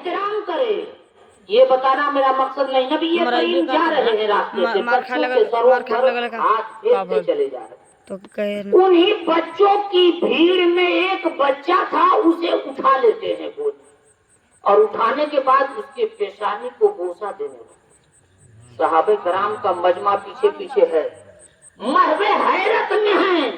احترام کرے. یہ بتانا میرا مقصد نہیں. نبی یہ کریم جا رہے ہیں راستے سے, بچوں کے سروں پر ہاتھ پھیرتے چلے جا رہے. انہی بچوں کی بھیڑ میں ایک بچہ تھا, اسے اٹھا لیتے ہیں گود میں, اور اٹھانے کے بعد اس کے پیشانی کو بوسہ دینے لگے. صحابہ کرام کا مجمع پیچھے پیچھے ہے, محو حیرت میں ہیں,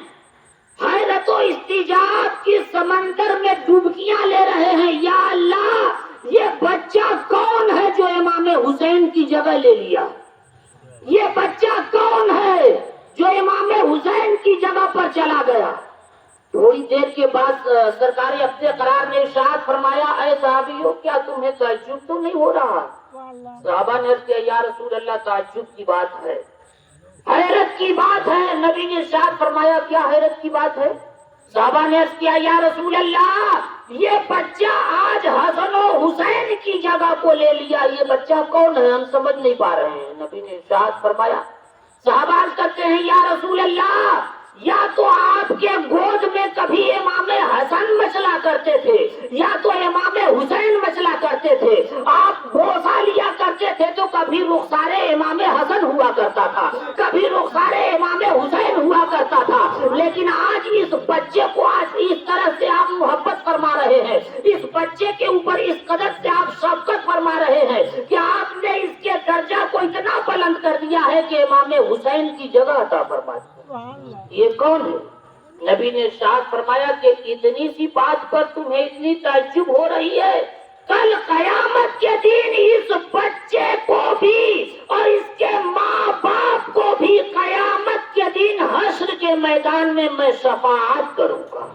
حیرت و استجاب کی سمندر میں ڈبکیاں لے رہے ہیں. یا اللہ, یہ بچہ کون ہے جو امام حسین کی جگہ لے لیا؟ یہ بچہ کون ہے جو امام حسین کی جگہ پر چلا گیا؟ تھوڑی دیر کے بعد سرکار اپنے قرار نے ارشاد فرمایا, اے صحابیوں, کیا تمہیں تعجب تو نہیں ہو رہا؟ صحابہ نے عرض کیا, یا رسول اللہ, تعجب کی بات ہے, حیرت کی بات ہے. نبی نے ارشاد فرمایا, کیا حیرت کی بات ہے؟ صحابہ نے عرض کیا, یا رسول اللہ, یہ بچہ آج حسن و حسین کی جگہ کو لے لیا, یہ بچہ کون ہے؟ ہم سمجھ نہیں پا رہے ہیں. نبی نے ارشاد فرمایا, صحابہ عرض کرتے ہیں, یا رسول اللہ, یا تو آپ کے گود میں کبھی امام حسن مچلا کرتے تھے, یا تو امام حسین مچلا کرتے تھے. آپ بوسہ لیا کرتے تھے تو کبھی رخسار امام حسن ہوا کرتا تھا, کبھی رخسار امام حسین ہوا کرتا تھا, لیکن آج اس بچے کو آج اس طرح سے آپ محبت فرما رہے ہیں, اس بچے کے اوپر اس قدر سے آپ شفقت فرما رہے ہیں کہ آپ نے اس کے درجہ کو اتنا بلند کر دیا ہے کہ امام حسین کی جگہ عطا فرما دی. یہ کون ہے؟ نبی نے ارشاد فرمایا کہ اتنی سی بات پر تمہیں اتنی تعجب ہو رہی ہے, کل قیامت کے دن اس بچے کو بھی اور اس کے ماں باپ کو بھی قیامت کے دن حشر کے میدان میں میں شفاعت کروں گا.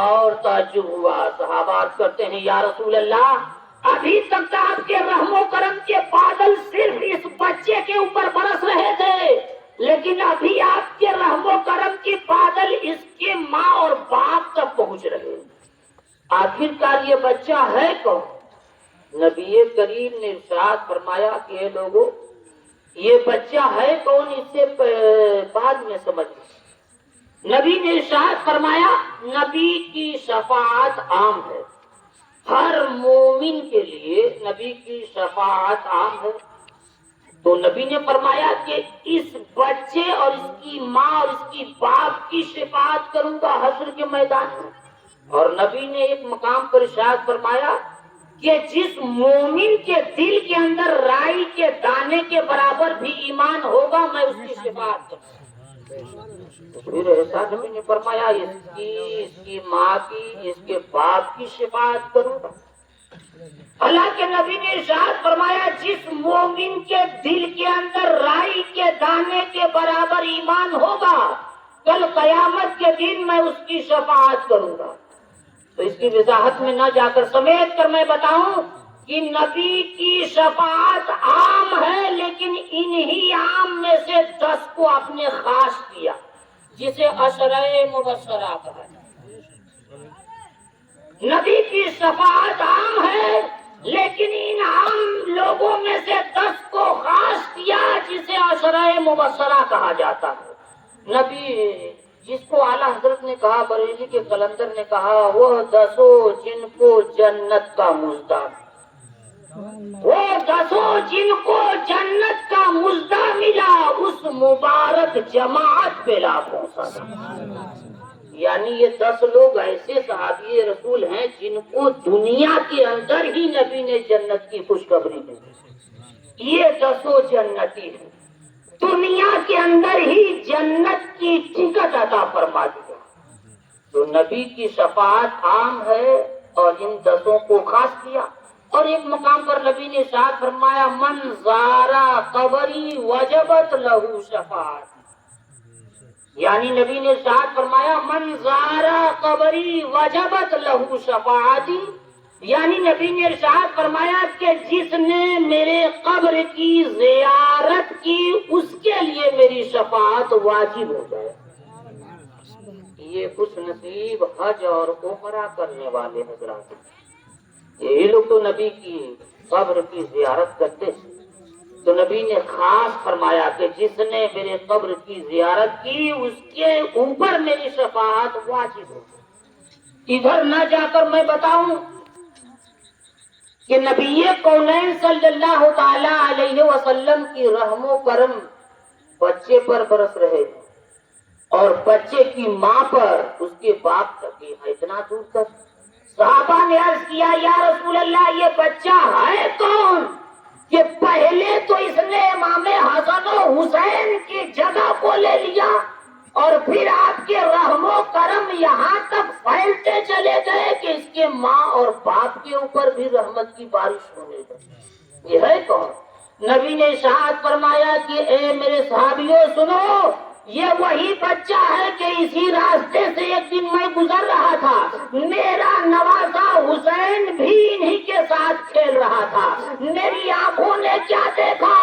اور تعجب ہوا. صحابہ کرتے ہیں, یا رسول اللہ, ابھی تک آپ کے رحم و کرم کے بادل صرف اس بچے کے اوپر برس رہے تھے, لیکن ابھی آپ کے رحم و کرم کے بادل اس کے ماں اور باپ تک پہنچ رہے ہیں. آخر کار یہ بچہ ہے کون؟ نبی کریم نے ارشاد فرمایا کہ اے لوگوں, یہ بچہ ہے کون, اس سے بعد میں سمجھ. نبی نے ارشاد فرمایا, نبی کی شفاعت عام ہے, ہر مومن کے لیے نبی کی شفاعت عام ہے. تو نبی نے فرمایا کہ اس بچے اور اس کی ماں اور اس کی باپ کی شفاعت کروں گا حشر کے میدان میں. اور نبی نے ایک مقام پر ارشاد فرمایا کہ جس مومن کے دل کے اندر رائی کے دانے کے برابر بھی ایمان ہوگا, میں اس کی شفاعت کروں گا. پھر ایسا نبی نے فرمایا, اس کی ماں کی, اس کے باپ کی شفاعت کروں گا. اللہ کے نبی نے ارشاد فرمایا, جس مومن کے دل کے اندر رائی کے دانے کے برابر ایمان ہوگا, کل قیامت کے دن میں اس کی شفاعت کروں گا. تو اس کی وضاحت میں نہ جا کر سمیٹ کر میں بتاؤں کہ نبی کی شفاعت عام ہے, لیکن انہی عام میں سے 10 کو آپ نے خاص کیا, جسے عشرہ مبشرہ کہا ہے. نبی کی شفاعت عام ہے, لیکن ان عام لوگوں میں سے 10 کو خاص کیا, جسے عشرہ مبشرہ کہا جاتا ہے. نبی جس کو اعلیٰ حضرت نے کہا, بریلی کے قلندر نے کہا, وہ 10 جن کو جنت کا مژدہ, وہ 10 جن کو جنت کا مژدہ ملا, اس مبارک جماعت پہ لا پہنچا. یعنی یہ 10 لوگ ایسے صحابی رسول ہیں جن کو دنیا کے اندر ہی نبی نے جنت کی خوشخبری دی. یہ 10 جنتی ہیں, دنیا کے اندر ہی جنت کی ٹکٹ عطا فرما دیا. تو نبی کی شفاعت عام ہے اور ان 10 کو خاص کیا. اور ایک مقام پر نبی نے ارشاد فرمایا, من زارا قبری وجبت لہو شفاعت. یعنی نبی نے ارشاد فرمایا, من زارا قبری وجبت لہو شفاعتی. یعنی نبی نے ارشاد فرمایا کہ جس نے میرے قبر کی زیارت کی, اس کے لیے میری شفاعت واجب ہو جائے. یہ خوش نصیب حج اور عمرہ کرنے والے حضرات, یہی لوگ تو نبی کی قبر کی زیارت کرتے ہیں. تو نبی نے خاص فرمایا کہ جس نے میرے قبر کی زیارت کی, اس کے اوپر میری شفاعت واجب ہو. ادھر نہ جا کر میں بتاؤں کہ نبی کونین صلی اللہ تعالی علیہ وسلم کی رحم و کرم بچے پر برس رہے ہیں اور بچے کی ماں پر اس کے باپ تک اتنا دور تک. صحابہ نے عرض کیا یا رسول اللہ یہ بچہ ہے کون کہ پہلے تو اس نے امام حسن و حسین کی جگہ کو لے لیا اور پھر آپ کے رحم و کرم یہاں تک پھیلتے چلے گئے کہ اس کے ماں اور باپ کے اوپر بھی رحمت کی بارش ہونے لگی. یہ ہے کون؟ نبی نے ارشاد فرمایا کہ اے میرے صحابیوں سنو، یہ وہی بچہ ہے کہ اسی راستے سے ایک دن میں گزر رہا تھا، میرا نوازا حسین بھی انہی کے ساتھ کھیل رہا تھا. میری آنکھوں نے کیا دیکھا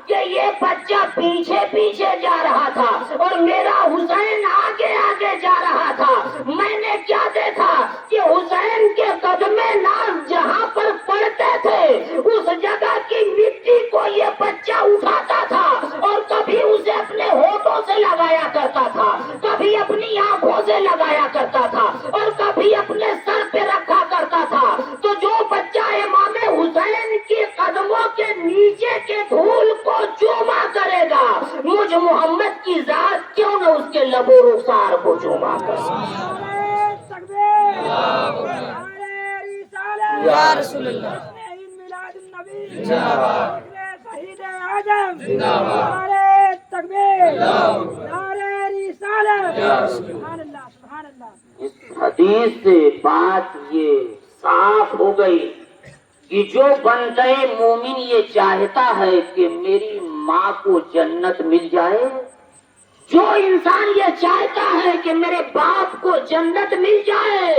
کہ یہ بچہ پیچھے پیچھے جا رہا تھا اور میرا حسین آگے آگے جا رہا تھا. میں نے کیا دیکھا کہ حسین کے قدمے ناز جہاں پر پڑتے تھے اس جگہ کی مٹی کو یہ بچہ اٹھاتا تھا اور کبھی اسے اپنے ہونٹوں سے لگایا کرتا تھا، کبھی اپنی آنکھوں سے لگایا کرتا تھا اور کبھی اپنے سر پہ رکھا کرتا تھا. تو جو بچہ امام حسین کے قدموں کے نیچے کے دھول کو چوما کرے گا، مجھ محمد کی ذات کیوں نہ اس کے لب و رخسار کو چوما کرے. یا رسول اللہ اس حدیث سے بات یہ صاف ہو گئی کہ جو بندہ مومن یہ چاہتا ہے کہ میری ماں کو جنت مل جائے، جو انسان یہ چاہتا ہے کہ میرے باپ کو جنت مل جائے،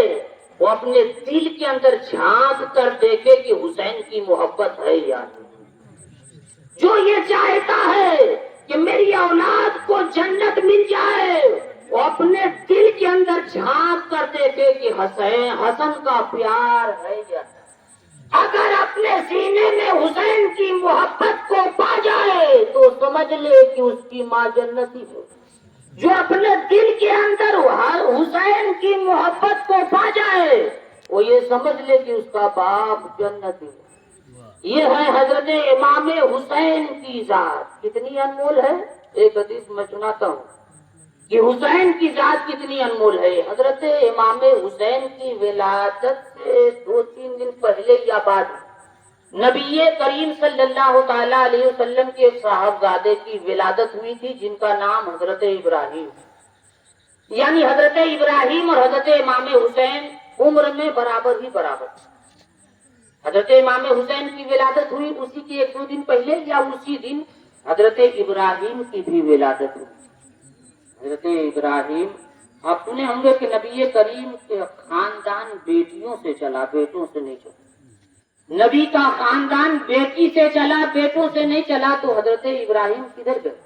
وہ اپنے دل کے اندر جھانک کر دیکھے کہ حسین کی محبت ہے یا نہیں. جو یہ چاہتا ہے کہ میری اولاد کو جنت مل جائے، وہ اپنے دل کے اندر جھانک کر دیکھے کہ حسن کا پیار ہے یا نہیں. اگر اپنے سینے میں حسین کی محبت کو پا جائے تو سمجھ لے کہ اس کی ماں جنتی ہے. جو اپنے دل کے اندر حسین کی محبت کو پا جائے وہ یہ سمجھ لے کہ اس کا باپ جنتی ہے. یہ ہے حضرت امام حسین کی ذات کتنی انمول ہے. ایک حدیث میں سناتا ہوں کہ حسین کی ذات کتنی انمول ہے. حضرت امام حسین کی ولادت سے 2-3 دن پہلے یا بعد نبی کریم صلی اللہ تعالی علیہ وسلم کے ایک صاحبزادے کی ولادت ہوئی تھی جن کا نام حضرت ابراہیم، یعنی حضرت ابراہیم اور حضرت امام حسین عمر میں برابر ہی برابر. حضرت امام حسین کی ولادت ہوئی اسی کے 1-2 دن پہلے یا اسی دن حضرت ابراہیم کی بھی ولادت ہوئی. حضرت ابراہیم آپ سنے ہوں گے کہ نبی کریم کے خاندان بیٹیوں سے چلا، بیٹوں سے نہیں چلا. نبی کا خاندان بیٹی سے چلا، بیٹوں سے نہیں چلا. تو حضرت ابراہیم کدھر گئے؟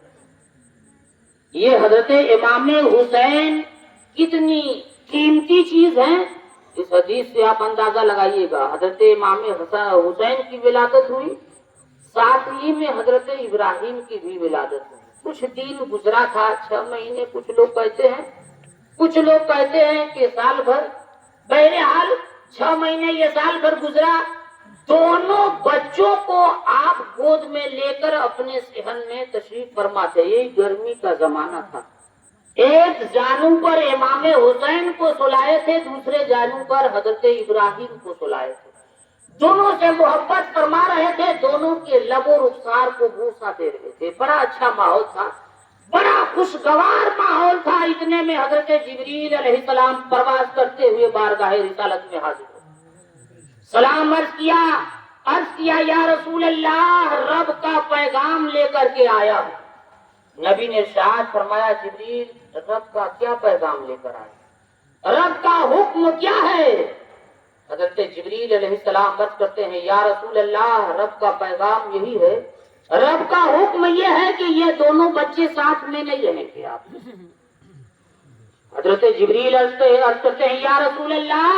یہ حضرت امام حسین کتنی قیمتی چیز ہے اس حدیث سے آپ اندازہ لگائیے گا. حضرت امام حسین کی ولادت ہوئی، ساتھ ہی میں حضرت ابراہیم کی بھی ولادت ہوئی. کچھ دن گزرا تھا، 6 مہینے کچھ لوگ کہتے ہیں کہ سال بھر. بہرحال 6 مہینے یہ سال بھر گزرا. دونوں بچوں کو آپ گود میں لے کر اپنے صحن میں تشریف فرما تھے. یہ گرمی کا زمانہ تھا. ایک جانب پر امام حسین کو سلائے تھے، دوسرے جانب پر حضرت ابراہیم کو سلائے تھے. دونوں سے محبت فرما رہے تھے، دونوں کے لب و رخسار کو بوسہ دے رہے تھے. بڑا اچھا ماحول تھا، بڑا خوشگوار ماحول تھا. اتنے میں حضرت جبریل علیہ السلام پرواز کرتے ہوئے بارگاہ رسالت میں حاضر ہوئے. سلام عرض کیا یا رسول اللہ، رب کا پیغام لے کر کے آیا ہوں. نبی نے ارشاد فرمایا جبریل رب کا کیا پیغام لے کر آئے، رب کا حکم کیا ہے؟ حضرت جبریل علیہ السلام عرض کرتے ہیں یا رسول اللہ رب کا پیغام یہی ہے، رب کا حکم یہ ہے کہ یہ دونوں بچے ساتھ میں نہیں رہیں گے. آپ حضرت جبریل عرض کرتے ہیں یا رسول اللہ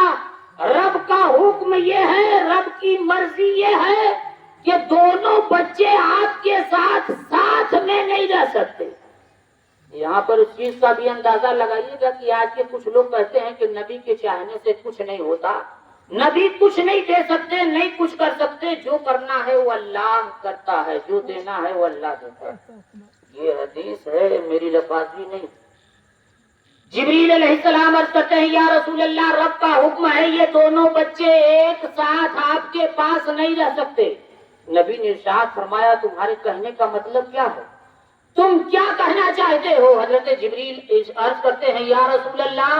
رب کا حکم یہ ہے، رب کی مرضی یہ ہے کہ دونوں بچے آپ کے ساتھ میں نہیں رہ سکتے. یہاں پر اس چیز کا بھی اندازہ لگائیے گا کہ آج کے کچھ لوگ کہتے ہیں کہ نبی کے چاہنے سے کچھ نہیں ہوتا. نبی کچھ نہیں دے سکتے، نہیں کچھ کر سکتے، جو کرنا ہے وہ اللہ کرتا ہے، جو دینا ہے وہ اللہ دیتا ہے۔ یہ حدیث ہے، میری لفاظی نہیں۔ جبریل علیہ السلام عرض کرتے ہیں یا رسول اللہ، رب کا حکم ہے یہ دونوں بچے ایک ساتھ آپ کے پاس نہیں رہ سکتے۔ نبی نے ارشاد فرمایا تمہارے کہنے کا مطلب کیا ہے، تم کیا کہنا چاہتے ہو؟ حضرت جبریل عرض کرتے ہیں یا رسول اللہ،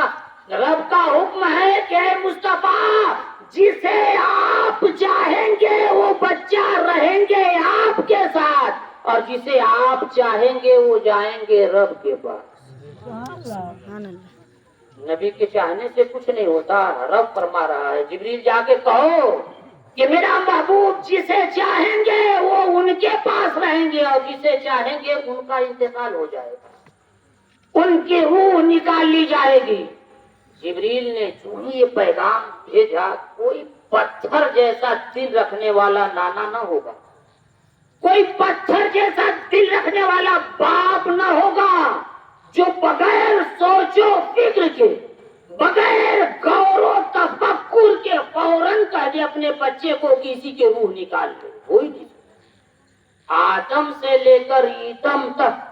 رب کا حکم ہے کہ مصطفیٰ جسے آپ چاہیں گے وہ بچہ رہیں گے آپ کے ساتھ، اور جسے آپ چاہیں گے وہ جائیں گے رب کے پاس۔ نبی کے چاہنے سے کچھ نہیں ہوتا، رب فرما رہا ہے جبریل جا کے کہو کہ میرا محبوب جسے چاہیں گے وہ ان کے پاس رہیں گے، اور جسے چاہیں گے ان کا انتقال ہو جائے گا، ان کی روح نکال لی جائے گی۔ جبریل نے جو ہی یہ پیغام بھیجا، کوئی پتھر جیسا دل رکھنے والا نانا نہ ہوگا، کوئی پتھر جیسا دل رکھنے والا باپ نہ ہوگا جو بغیر سوچو فکر کے، بغیر غور و تفکر کے فوراً کہہ دے اپنے بچے کو کسی کے روح نکال لے۔ کوئی نہیں، آدم سے لے کر ایدم تک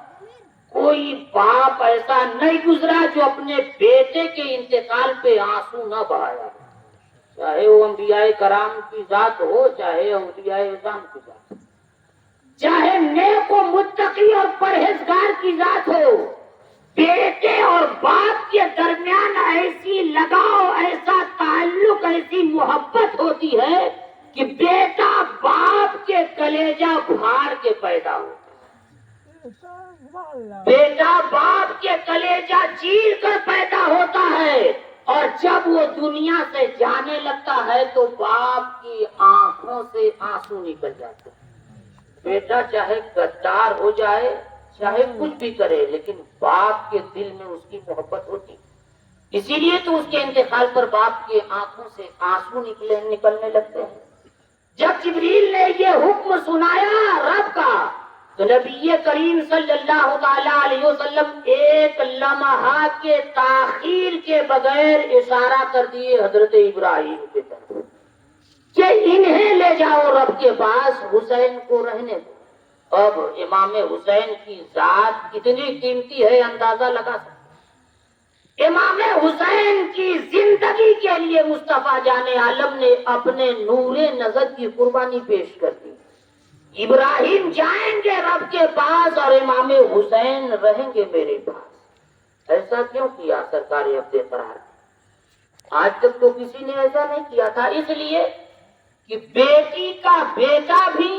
کوئی باپ ایسا نہیں گزرا جو اپنے بیٹے کے انتقال پہ آنسو نہ بہایا، چاہے وہ انبیاء کرام کی ذات ہو، چاہے اولیاء اعظام کی ذات ہو، چاہے نیک و متقی اور پرہیزگار کی ذات ہو۔ بیٹے اور باپ کے درمیان ایسی لگاؤ، ایسا تعلق، ایسی محبت ہوتی ہے کہ بیٹا باپ کے کلیجہ پھاڑ کے پیدا ہوتا ہے، بیٹا باپ کے کلیجہ چیر کر پیدا ہوتا ہے، اور جب وہ دنیا سے جانے لگتا ہے تو باپ کی آنکھوں سے آنسو نکل جاتے ہیں۔ بیٹا چاہے غدار ہو جائے، چاہے کچھ بھی کرے، لیکن باپ کے دل میں اس کی محبت ہوتی، اسی لیے تو اس کے انتقال پر باپ کی آنکھوں سے آنسو نکلنے لگتے ہیں۔ جب جبریل نے یہ حکم سنایا رب کا، تو نبی کریم صلی اللہ تعالی علیہ وسلم ایک لمحہ کے تاخیر کے بغیر اشارہ کر دیے حضرت ابراہیم کی طرف کہ انہیں لے جاؤ رب کے پاس، حسین کو رہنے دو۔ اب امام حسین کی ذات کتنی قیمتی ہے اندازہ لگا سکتے۔ امام حسین کی زندگی کے لیے مصطفیٰ جان عالم نے اپنے نور نظر کی قربانی پیش کر دی۔ ابراہیم جائیں گے رب کے پاس اور امام حسین رہیں گے میرے پاس۔ ایسا کیوں کیا سرکار عبد قرار؟ آج تک تو کسی نے ایسا نہیں کیا تھا، اس لیے کہ بیٹی کا بیٹا بھی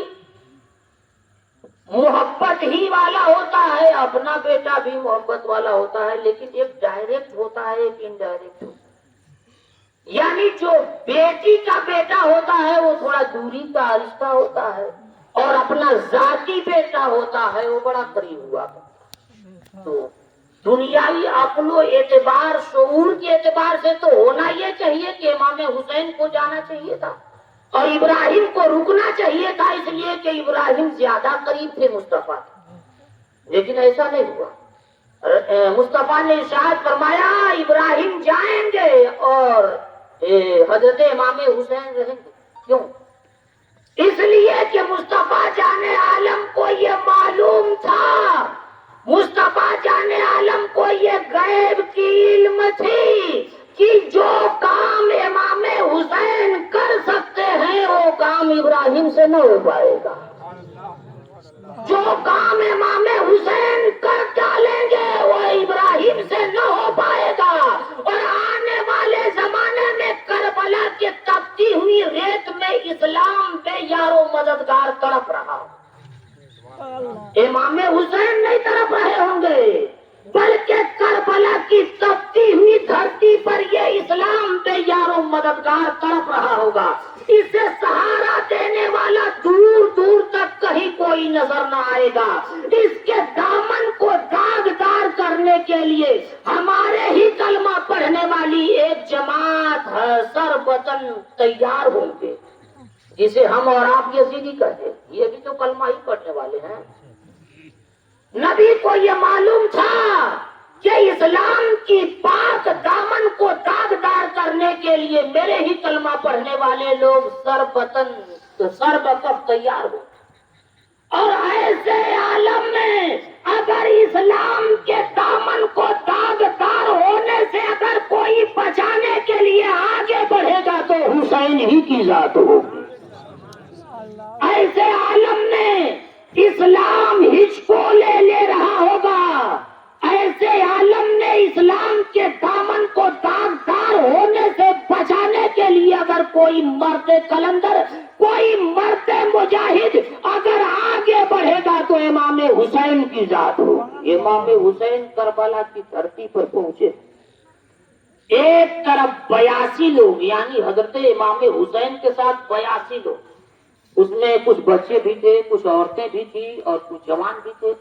محبت ہی والا ہوتا ہے، اپنا بیٹا بھی محبت والا ہوتا ہے، لیکن ایک ڈائریکٹ ہوتا ہے، ایک انڈائریکٹ ہوتا ہے۔ یعنی جو بیٹی کا بیٹا ہوتا ہے وہ تھوڑا دوری کا رشتہ ہوتا ہے، اور اپنا ذاتی بیٹا ہوتا ہے وہ بڑا قریب ہوا۔ تو دنیاوی عقل و اعتبار، شعور کے اعتبار سے تو ہونا یہ چاہیے کہ امام حسین کو جانا چاہیے تھا، اور ابراہیم کو رکنا چاہیے تھا، اس لیے کہ ابراہیم زیادہ قریب تھے مصطفیٰ، لیکن ایسا نہیں ہوا۔ مصطفیٰ نے ارشاد فرمایا ابراہیم جائیں گے اور حضرت امام حسین رہیں گے۔ کیوں؟ اس لیے کہ مصطفیٰ جان عالم کو یہ معلوم تھا، مصطفیٰ جان عالم کو یہ غیب کی علم تھی کہ جو کام امام حسین کر سکتے ہیں وہ کام ابراہیم سے نہ ہو پائے گا، جو کام امام حسین کر ڈالیں گے وہ ابراہیم سے نہ ہو پائے گا۔ اور آنے والے زمانے میں کربلا کے تپتی ہوئی ریت میں اسلام بے یار و مددگار تڑپ رہا، امام حسین نہیں تڑپ رہے ہوں گے، بلکہ کربلا کی تپتی ہوئی دھرتی پر یہ اسلام بے یار و مددگار تڑپ رہا ہوگا۔ اسے سہارا دینے والا دور دور تک کہیں کوئی نظر نہ آئے گا۔ اس کے دامن کو داغدار کرنے کے لیے ہمارے ہی کلمہ پڑھنے والی ایک جماعت سر وطن تیار ہوں گے، جسے ہم اور آپ یزیدی کہتے ہیں، یہ بھی تو کلمہ ہی پڑھنے والے ہیں۔ نبی کو یہ معلوم تھا کہ اسلام کی پاک دامن کو داغدار کرنے کے لیے میرے ہی کلمہ پڑھنے والے لوگ سر بکف تیار ہو. اور ایسے عالم میں اگر اسلام کے دامن کو داغدار ہونے سے اگر کوئی بچانے کے لیے آگے بڑھے گا تو حسین ہی کی ذات ہوگی. ایسے عالم میں اسلام ہچکو لے رہا ہوگا. ایسے عالم نے اسلام کے دامن کو داغدار ہونے سے بچانے کے لیے اگر کوئی مرد کلندر کوئی مرد مجاہد اگر آگے بڑھے گا تو امام حسین کی ذات ہو. امام حسین کربلا کی دھرتی پر پہنچے. ایک طرف 82 لوگ یعنی حضرت امام حسین کے ساتھ 82 لوگ. اس میں کچھ بچے بھی تھے, کچھ عورتیں بھی تھی اور کچھ جوان بھی تھے.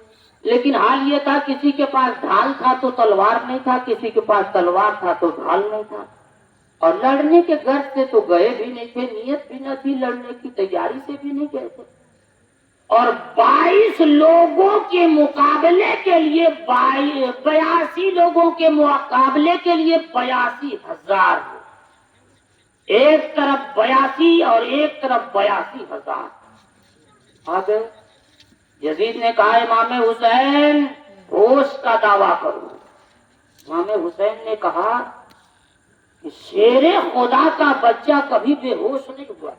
لیکن حال یہ تھا کسی کے پاس ڈھال تھا تو تلوار نہیں تھا, کسی کے پاس تلوار تھا تو ڈھال نہیں تھا. اور لڑنے کے غرض سے تو گئے بھی نہیں تھے, نیت بھی نہ تھی لڑنے کی, تیاری سے بھی نہیں گئے تھے. اور 22 لوگوں کے مقابلے کے لیے 82 لوگوں کے مقابلے کے لیے 82,000. ایک طرف 82 اور ایک طرف 82,000 آ گئے. یزید نے کہا امام حسین ہوش کا دعویٰ کرو. امام حسین نے کہا کہ شیر خدا کا بچہ کبھی بے ہوش نہیں ہوا.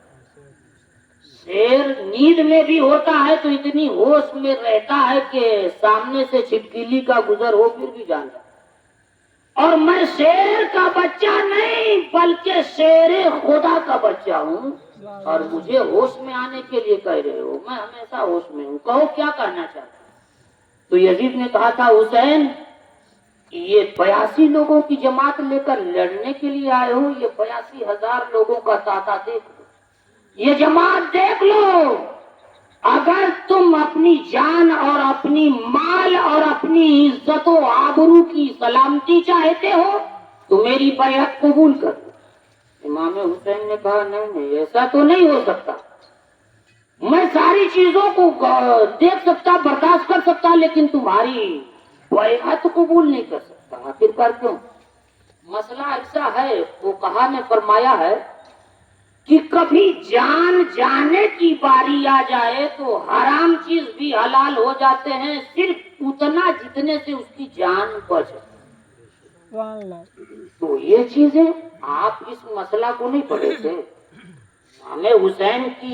شیر نیند میں بھی ہوتا ہے تو اتنی ہوش میں رہتا ہے کہ سامنے سے چھپکلی کا گزر ہو پھر بھی جان جاتا. اور میں شیر کا بچہ نہیں بلکہ شیر خدا کا بچہ ہوں, اور مجھے ہوش میں آنے کے لیے کہہ رہے ہو. میں ہمیشہ ہوش میں ہوں, کہو کیا کرنا چاہتا. تو یزید نے کہا تھا حسین یہ 82 لوگوں کی جماعت لے کر لڑنے کے لیے آئے ہو, یہ 82,000 لوگوں کا تعداد دیکھ لو, یہ جماعت دیکھ لو. اگر تم اپنی جان اور اپنی مال اور اپنی عزت و آبرو کی سلامتی چاہتے ہو تو میری بیعت قبول کر لو. امام حسین نے کہا نہیں ایسا تو نہیں ہو سکتا, میں ساری چیزوں کو دیکھ سکتا برداشت کر سکتا لیکن تمہاری بیعت قبول نہیں کر سکتا. آخرکار کیوں؟ مسئلہ ایسا ہے, وہ کہا نے فرمایا ہے کہ کبھی جان جانے کی باری آ جائے تو حرام چیز بھی حلال ہو جاتے ہیں, صرف اتنا جتنے سے اس کی جان بچ. تو یہ چیزیں آپ اس مسئلہ کو نہیں پڑھے تھے. ہمیں حسین کی